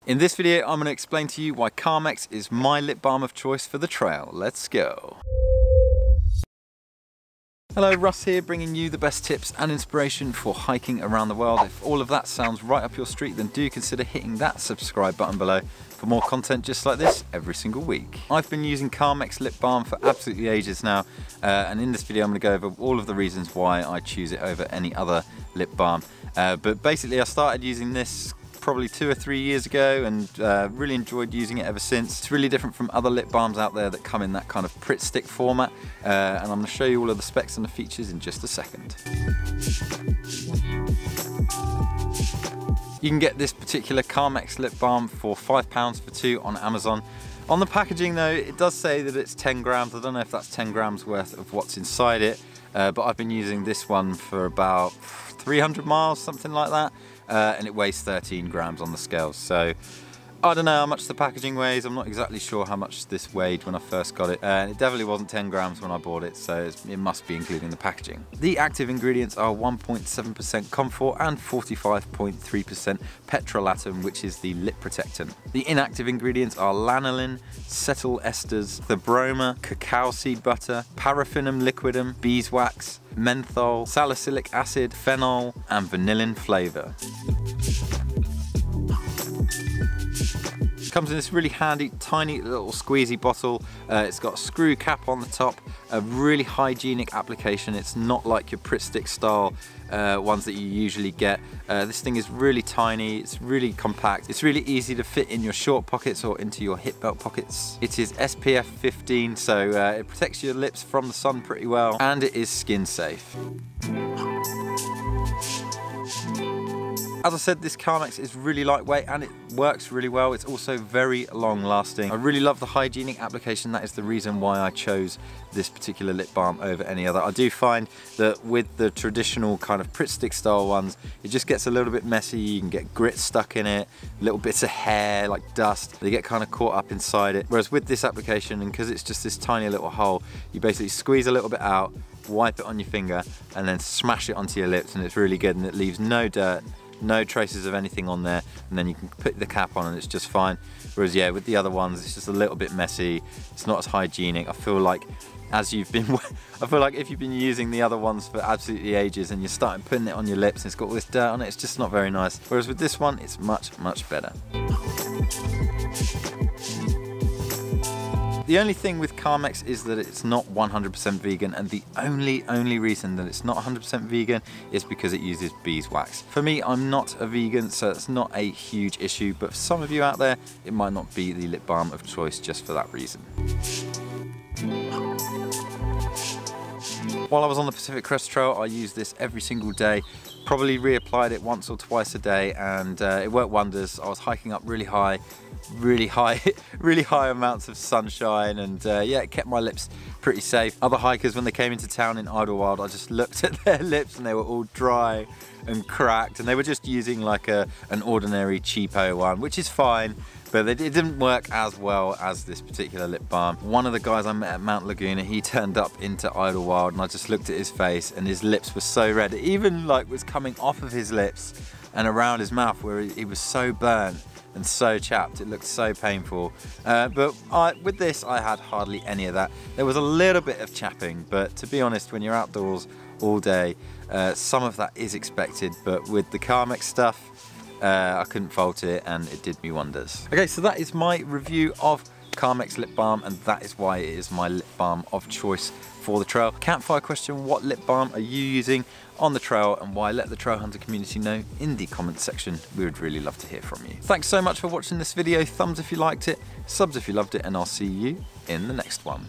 In this video, I'm going to explain to you why Carmex is my lip balm of choice for the trail. Let's go. Hello, Russ here, bringing you the best tips and inspiration for hiking around the world. If all of that sounds right up your street, then do consider hitting that subscribe button below for more content just like this every single week. I've been using Carmex lip balm for absolutely ages now, and in this video I'm going to go over all of the reasons why I choose it over any other lip balm. But basically I started using this probably 2 or 3 years ago and really enjoyed using it ever since. It's really different from other lip balms out there that come in that kind of Pritt stick format, and I'm going to show you all of the specs and the features in just a second. You can get this particular Carmex lip balm for £5 for 2 on Amazon. On the packaging though, it does say that it's 10 grams. I don't know if that's 10 grams worth of what's inside it, but I've been using this one for about 300 miles, something like that. And it weighs 13 grams on the scales, so I don't know how much the packaging weighs. I'm not exactly sure how much this weighed when I first got it, and it definitely wasn't 10 grams when I bought it, so it must be including the packaging. The active ingredients are 1.7% comfort and 45.3% petrolatum, which is the lip protectant. The inactive ingredients are lanolin, cetyl esters, thebroma, cacao seed butter, paraffinum liquidum, beeswax, menthol, salicylic acid, phenol, and vanillin flavour. Comes in this really handy tiny little squeezy bottle. It's got a screw cap on the top, a really hygienic application. It's not like your Pritt stick style ones that you usually get. This thing is really tiny, it's really compact, it's really easy to fit in your short pockets or into your hip belt pockets. It is SPF 15, so it protects your lips from the sun pretty well, and it is skin safe. As I said, this Carmex is really lightweight and it works really well. It's also very long lasting. I really love the hygienic application. That is the reason why I chose this particular lip balm over any other. I do find that with the traditional kind of Pritt stick style ones, it just gets a little bit messy. You can get grit stuck in it, little bits of hair, like dust. They get kind of caught up inside it. Whereas with this application, and because it's just this tiny little hole, you basically squeeze a little bit out, wipe it on your finger, and then smash it onto your lips, and it's really good, and it leaves no dirt, no traces of anything on there, and then you can put the cap on and it's just fine. Whereas yeah, with the other ones it's just a little bit messy, it's not as hygienic. I feel like if you've been using the other ones for absolutely ages and you're starting putting it on your lips and it's got all this dirt on it, it's just not very nice. Whereas with this one, it's much better. The only thing with Carmex is that it's not 100% vegan, and the only reason that it's not 100% vegan is because it uses beeswax. For me, I'm not a vegan, so it's not a huge issue, but for some of you out there, it might not be the lip balm of choice just for that reason. While I was on the Pacific Crest Trail, I used this every single day. Probably reapplied it once or twice a day, and it worked wonders. I was hiking up really high amounts of sunshine, and yeah, it kept my lips pretty safe. Other hikers, when they came into town in Idlewild, I just looked at their lips and they were all dry and cracked, and they were just using like an ordinary cheapo one, which is fine, but it didn't work as well as this particular lip balm. One of the guys I met at Mount Laguna, he turned up into Idlewild, and I just looked at his face and his lips were so red. It even like was coming off of his lips and around his mouth where he was so burnt and so chapped. It looked so painful. But with this, I had hardly any of that. There was a little bit of chapping, but to be honest, when you're outdoors all day, some of that is expected. But with the Carmex stuff, I couldn't fault it, and it did me wonders. Okay, so that is my review of Carmex lip balm, and that is why it is my lip balm of choice for the trail. Campfire question: what lip balm are you using on the trail and why? Let the trail hunter community know in the comments section. We would really love to hear from you. Thanks so much for watching this video. Thumbs if you liked it, subs if you loved it, and I'll see you in the next one.